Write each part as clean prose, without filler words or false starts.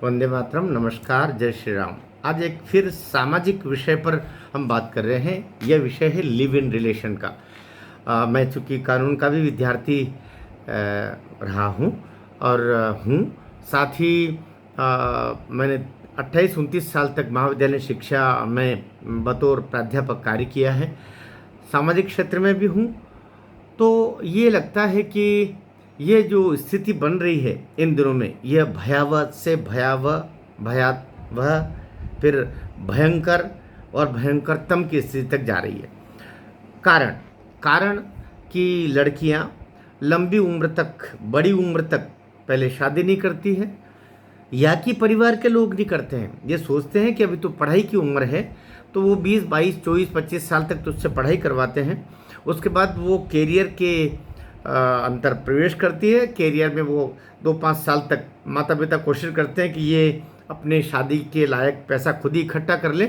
वंदे मातरम। नमस्कार, जय श्री राम। आज एक फिर सामाजिक विषय पर हम बात कर रहे हैं। यह विषय है लिव इन रिलेशन का। मैं चूँकि कानून का भी विद्यार्थी रहा हूँ और हूँ, साथ ही मैंने 28-29 साल तक महाविद्यालय शिक्षा में बतौर प्राध्यापक कार्य किया है। सामाजिक क्षेत्र में भी हूँ। तो ये लगता है कि ये जो स्थिति बन रही है इन दिनों में, यह भयावह से भयावह फिर भयंकर और भयंकरतम की स्थिति तक जा रही है। कारण कि लड़कियां लंबी उम्र तक, बड़ी उम्र तक पहले शादी नहीं करती है, या कि परिवार के लोग नहीं करते हैं। ये सोचते हैं कि अभी तो पढ़ाई की उम्र है, तो वो 20, 22, 24, 25 साल तक तो उससे पढ़ाई करवाते हैं। उसके बाद वो कैरियर के अंतर प्रवेश करती है। कैरियर में वो 2-5 साल तक माता पिता कोशिश करते हैं कि ये अपने शादी के लायक पैसा खुद ही इकट्ठा कर ले।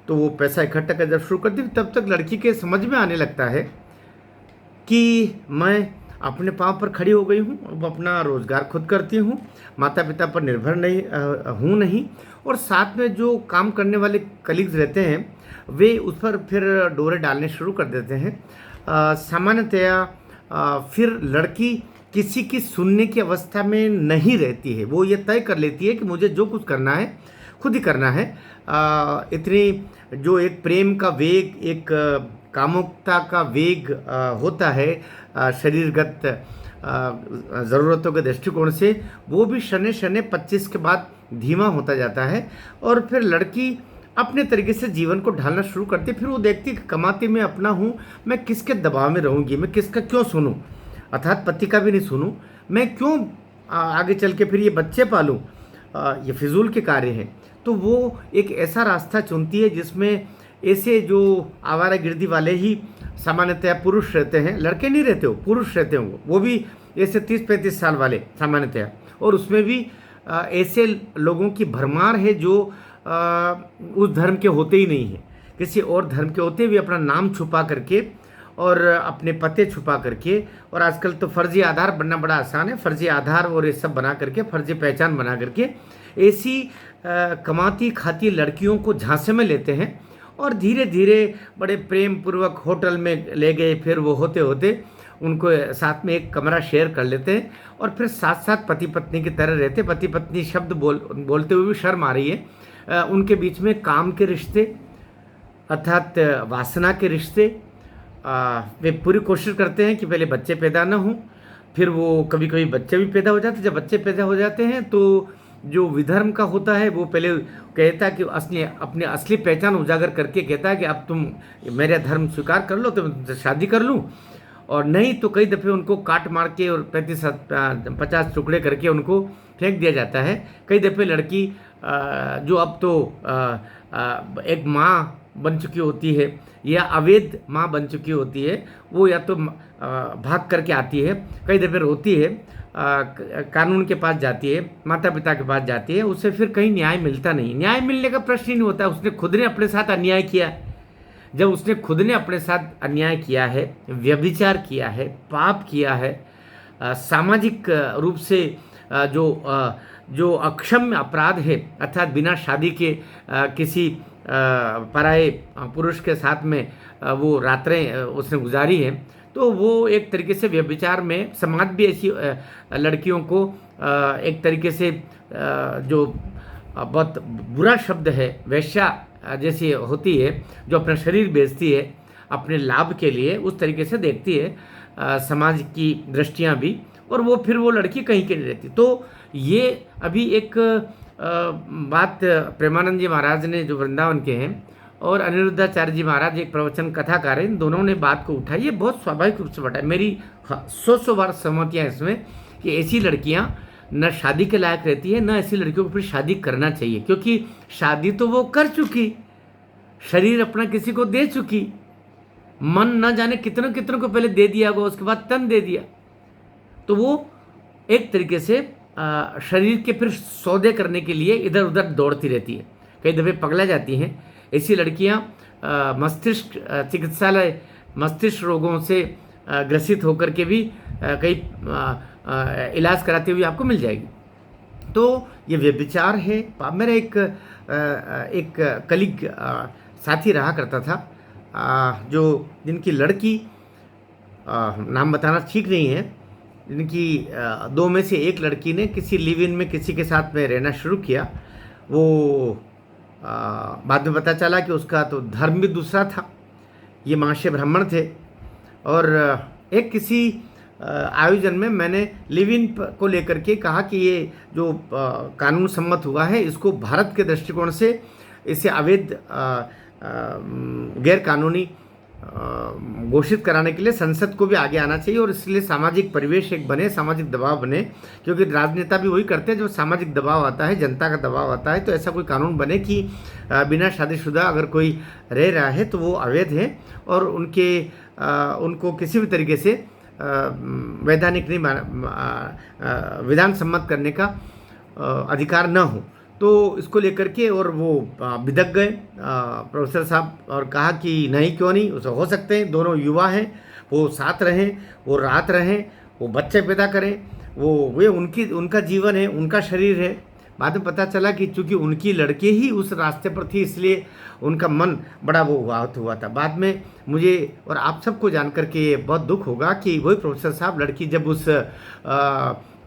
तो वो पैसा इकट्ठा कर जब शुरू करती है, तब तक लड़की के समझ में आने लगता है कि मैं अपने पाँव पर खड़ी हो गई हूँ, अब अपना रोज़गार खुद करती हूँ, माता पिता पर निर्भर नहीं। और साथ में जो काम करने वाले कलीग्स रहते हैं, वे उस पर फिर डोरे डालने शुरू कर देते हैं। सामान्यतया फिर लड़की किसी की सुनने की अवस्था में नहीं रहती है। वो ये तय कर लेती है कि मुझे जो कुछ करना है खुद ही करना है। इतनी जो एक प्रेम का वेग, एक कामुकता का वेग होता है शरीरगत ज़रूरतों के दृष्टिकोण से, वो भी शने शने 25 के बाद धीमा होता जाता है। और फिर लड़की अपने तरीके से जीवन को ढालना शुरू करती। फिर वो देखती कि कमाती मैं अपना हूँ, मैं किसके दबाव में रहूँगी, मैं किसका क्यों सुनूँ, अर्थात पति का भी नहीं सुनूँ, मैं क्यों आगे चल के फिर ये बच्चे पालूँ, ये फिजूल के कार्य हैं। तो वो एक ऐसा रास्ता चुनती है जिसमें ऐसे जो आवारागर्दी वाले ही सामान्यतया पुरुष रहते हैं, लड़के नहीं रहते हो, पुरुष रहते होंगे, वो भी ऐसे 30-35 साल वाले सामान्यतया। और उसमें भी ऐसे लोगों की भरमार है जो उस धर्म के होते ही नहीं हैं, किसी और धर्म के होते हुए अपना नाम छुपा करके और अपने पते छुपा करके, और आजकल तो फर्जी आधार बनना बड़ा आसान है, फर्जी आधार और ये सब बना करके, फर्जी पहचान बना करके ऐसी कमाती खाती लड़कियों को झांसे में लेते हैं और धीरे धीरे बड़े प्रेम पूर्वक होटल में ले गए। फिर वो होते होते उनको साथ में एक कमरा शेयर कर लेते हैं और फिर साथ साथ पति पत्नी की तरह रहते। पति पत्नी शब्द बोलते हुए भी शर्म आ रही है। उनके बीच में काम के रिश्ते अर्थात वासना के रिश्ते, वे पूरी कोशिश करते हैं कि पहले बच्चे पैदा ना हों। फिर वो कभी कभी बच्चे भी पैदा हो जाते हैं। जब बच्चे पैदा हो जाते हैं तो जो विधर्म का होता है वो पहले कहता है कि अपनी असली पहचान उजागर करके कहता है कि अब तुम मेरा धर्म स्वीकार कर लो तो मैं शादी कर लूँ, और नहीं तो कई दफ़े उनको काट मार के और 35-50 टुकड़े करके उनको फेंक दिया जाता है। कई दफ़े लड़की जो अब तो एक माँ बन चुकी होती है या अवैध माँ बन चुकी होती है, वो या तो भाग करके आती है, कई दफ़े रोती है, कानून के पास जाती है, माता पिता के पास जाती है, उसे फिर कहीं न्याय मिलता नहीं। न्याय मिलने का प्रश्न ही नहीं होता। उसने खुद ने अपने साथ अन्याय किया है। जब उसने खुद ने अपने साथ अन्याय किया है, व्यभिचार किया है, पाप किया है, सामाजिक रूप से जो अक्षम्य अपराध है, अर्थात बिना शादी के किसी पराये पुरुष के साथ में वो रातें उसने गुजारी हैं, तो वो एक तरीके से व्यभिचार में समाज भी ऐसी लड़कियों को एक तरीके से जो बहुत बुरा शब्द है वैश्या जैसी होती है, जो अपना शरीर बेचती है अपने लाभ के लिए, उस तरीके से देखती है समाज की दृष्टियाँ भी, और वो फिर वो लड़की कहीं की नहीं रहती। तो ये अभी एक बात प्रेमानंद जी महाराज ने जो वृंदावन के हैं और अनिरुद्धाचार्य जी महाराज एक प्रवचन कथाकार हैं, इन दोनों ने बात को उठाई। ये बहुत स्वाभाविक रूप से बढ़ा। मेरी 100 बार सहमतियाँ इसमें कि ऐसी लड़कियाँ न शादी के लायक रहती है, न ऐसी लड़कियों को फिर शादी करना चाहिए, क्योंकि शादी तो वो कर चुकी, शरीर अपना किसी को दे चुकी, मन न जाने कितनों कितनों को पहले दे दिया होगा, उसके बाद तन दे दिया, तो वो एक तरीके से शरीर के फिर सौदे करने के लिए इधर उधर दौड़ती रहती है, कई दफ़े पगला जाती हैं। ऐसी लड़कियां मस्तिष्क चिकित्सालय मस्तिष्क रोगों से ग्रसित होकर के भी कई इलाज कराते हुए आपको मिल जाएगी। तो ये व्यभिचार है। मेरा एक कलीग साथी रहा करता था, जो जिनकी लड़की, नाम बताना ठीक नहीं है, जिनकी दो में से एक लड़की ने किसी लिव इन में किसी के साथ में रहना शुरू किया। वो बाद में पता चला कि उसका तो धर्म भी दूसरा था, ये महाशय ब्राह्मण थे। और एक किसी आयोजन में मैंने लिव इन को लेकर के कहा कि ये जो कानून सम्मत हुआ है, इसको भारत के दृष्टिकोण से इसे अवैध गैर कानूनी घोषित कराने के लिए संसद को भी आगे आना चाहिए, और इसलिए सामाजिक परिवेश एक बने, सामाजिक दबाव बने, क्योंकि राजनेता भी वही करते हैं। जब सामाजिक दबाव आता है, जनता का दबाव आता है, तो ऐसा कोई कानून बने कि बिना शादीशुदा अगर कोई रह रहा है तो वो अवैध है, और उनको किसी भी तरीके से वैधानिक नहीं विधान सम्मत करने का अधिकार न हो। तो इसको लेकर के और वो बिदक गए प्रोफेसर साहब, और कहा कि नहीं, क्यों नहीं, उसे हो सकते हैं, दोनों युवा हैं, वो साथ रहें, वो रात रहें, वो बच्चे पैदा करें, वे उनका जीवन है, उनका शरीर है। बाद में पता चला कि चूंकि उनकी लड़की ही उस रास्ते पर थी, इसलिए उनका मन बड़ा वो हुआ था। बाद में मुझे और आप सबको जान करके बहुत दुख होगा कि वही प्रोफेसर साहब, लड़की जब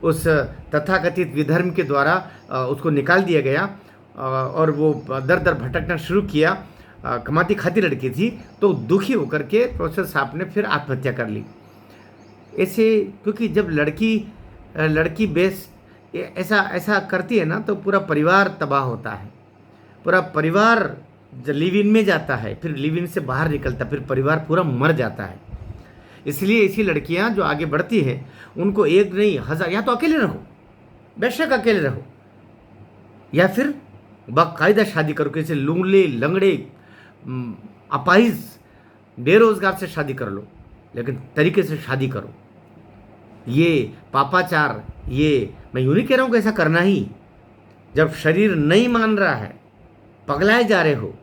उस तथाकथित विधर्म के द्वारा उसको निकाल दिया गया और वो दर दर भटकना शुरू किया, कमाती खाती लड़की थी, तो दुखी होकर के प्रोफेसर साहब ने फिर आत्महत्या कर ली। ऐसे क्योंकि जब लड़की बेस ऐसा करती है ना, तो पूरा परिवार तबाह होता है। पूरा परिवार जब लिव इन में जाता है, फिर लिव इन से बाहर निकलता, फिर परिवार पूरा मर जाता है। इसलिए ऐसी लड़कियां जो आगे बढ़ती हैं, उनको एक नहीं 1000, या तो अकेले रहो, बेशक अकेले रहो, या फिर बाकायदा शादी करो, किसी लूंगड़े लंगड़े अपाहिज बेरोजगार से शादी कर लो, लेकिन तरीके से शादी करो। ये पापाचार, ये मैं यूँ नहीं कह रहा हूँ कि ऐसा करना ही, जब शरीर नहीं मान रहा है, पगलाए जा रहे हो,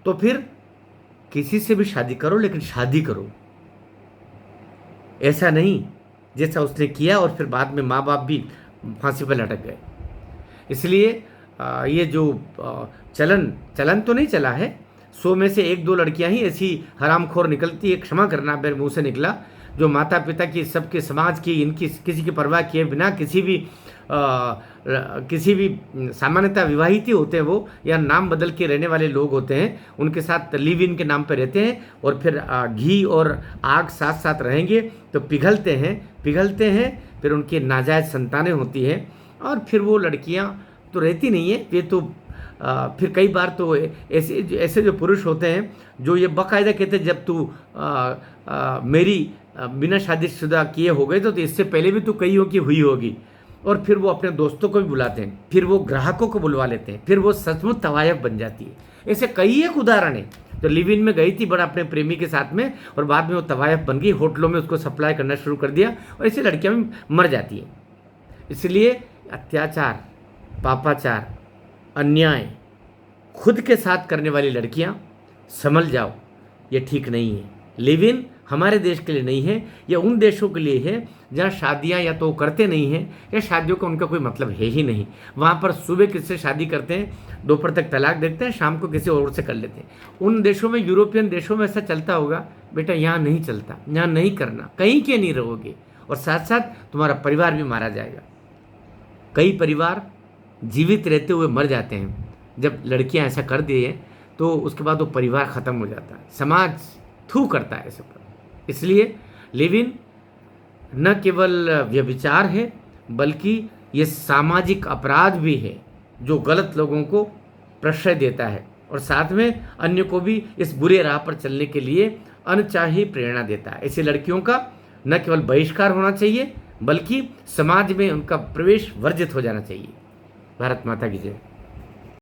तो फिर किसी से भी शादी करो, लेकिन शादी करो। ऐसा नहीं जैसा उसने किया और फिर बाद में माँ बाप भी फांसी पर लटक गए। इसलिए ये जो चलन तो नहीं चला है, 100 में से 1-2 लड़कियां ही ऐसी हरामखोर निकलती है, क्षमा करना मेरे मुंह से निकला, जो माता पिता की, सबके समाज की, इनकी किसी की परवाह किए बिना किसी भी सामान्यतः विवाहित ही होते हैं वो, या नाम बदल के रहने वाले लोग होते हैं, उनके साथ लिव इन के नाम पर रहते हैं, और फिर घी और आग साथ साथ रहेंगे तो पिघलते हैं, फिर उनकी नाजायज़ संतानें होती हैं, और फिर वो लड़कियां तो रहती नहीं है, ये तो फिर कई बार तो ऐसे जो पुरुष होते हैं जो ये बाकायदा कहते हैं, जब तू मेरी बिना शादीशुदा किए हो गए तो इससे पहले भी तो कई हो कि हुई होगी, और फिर वो अपने दोस्तों को भी बुलाते हैं, फिर वो ग्राहकों को बुलवा लेते हैं, फिर वो सचमुच तवायफ बन जाती है। ऐसे कई एक उदाहरण है। तो लिव इन में गई थी बड़ा अपने प्रेमी के साथ में, और बाद में वो तवायफ बन गई, होटलों में उसको सप्लाई करना शुरू कर दिया, और ऐसी लड़कियां भी मर जाती हैं। इसलिए अत्याचार, पापाचार, अन्याय खुद के साथ करने वाली लड़कियां संभल जाओ, ये ठीक नहीं है। लिव इन हमारे देश के लिए नहीं है, यह उन देशों के लिए है जहाँ शादियाँ या तो करते नहीं हैं, या शादियों का उनका कोई मतलब है ही नहीं। वहाँ पर सुबह किससे शादी करते हैं, दोपहर तक तलाक देते हैं, शाम को किसी और से कर लेते हैं। उन देशों में, यूरोपियन देशों में ऐसा चलता होगा, बेटा यहाँ नहीं चलता, यहाँ नहीं करना, कहीं के नहीं रहोगे, और साथ साथ तुम्हारा परिवार भी मारा जाएगा। कई परिवार जीवित रहते हुए मर जाते हैं जब लड़कियाँ ऐसा कर दिए, तो उसके बाद वो परिवार ख़त्म हो जाता है, समाज थू करता है सब। इसलिए लिव इन न केवल व्यभिचार है, बल्कि ये सामाजिक अपराध भी है, जो गलत लोगों को प्रश्रय देता है, और साथ में अन्य को भी इस बुरे राह पर चलने के लिए अनचाही प्रेरणा देता है। ऐसी लड़कियों का न केवल बहिष्कार होना चाहिए, बल्कि समाज में उनका प्रवेश वर्जित हो जाना चाहिए। भारत माता की जय।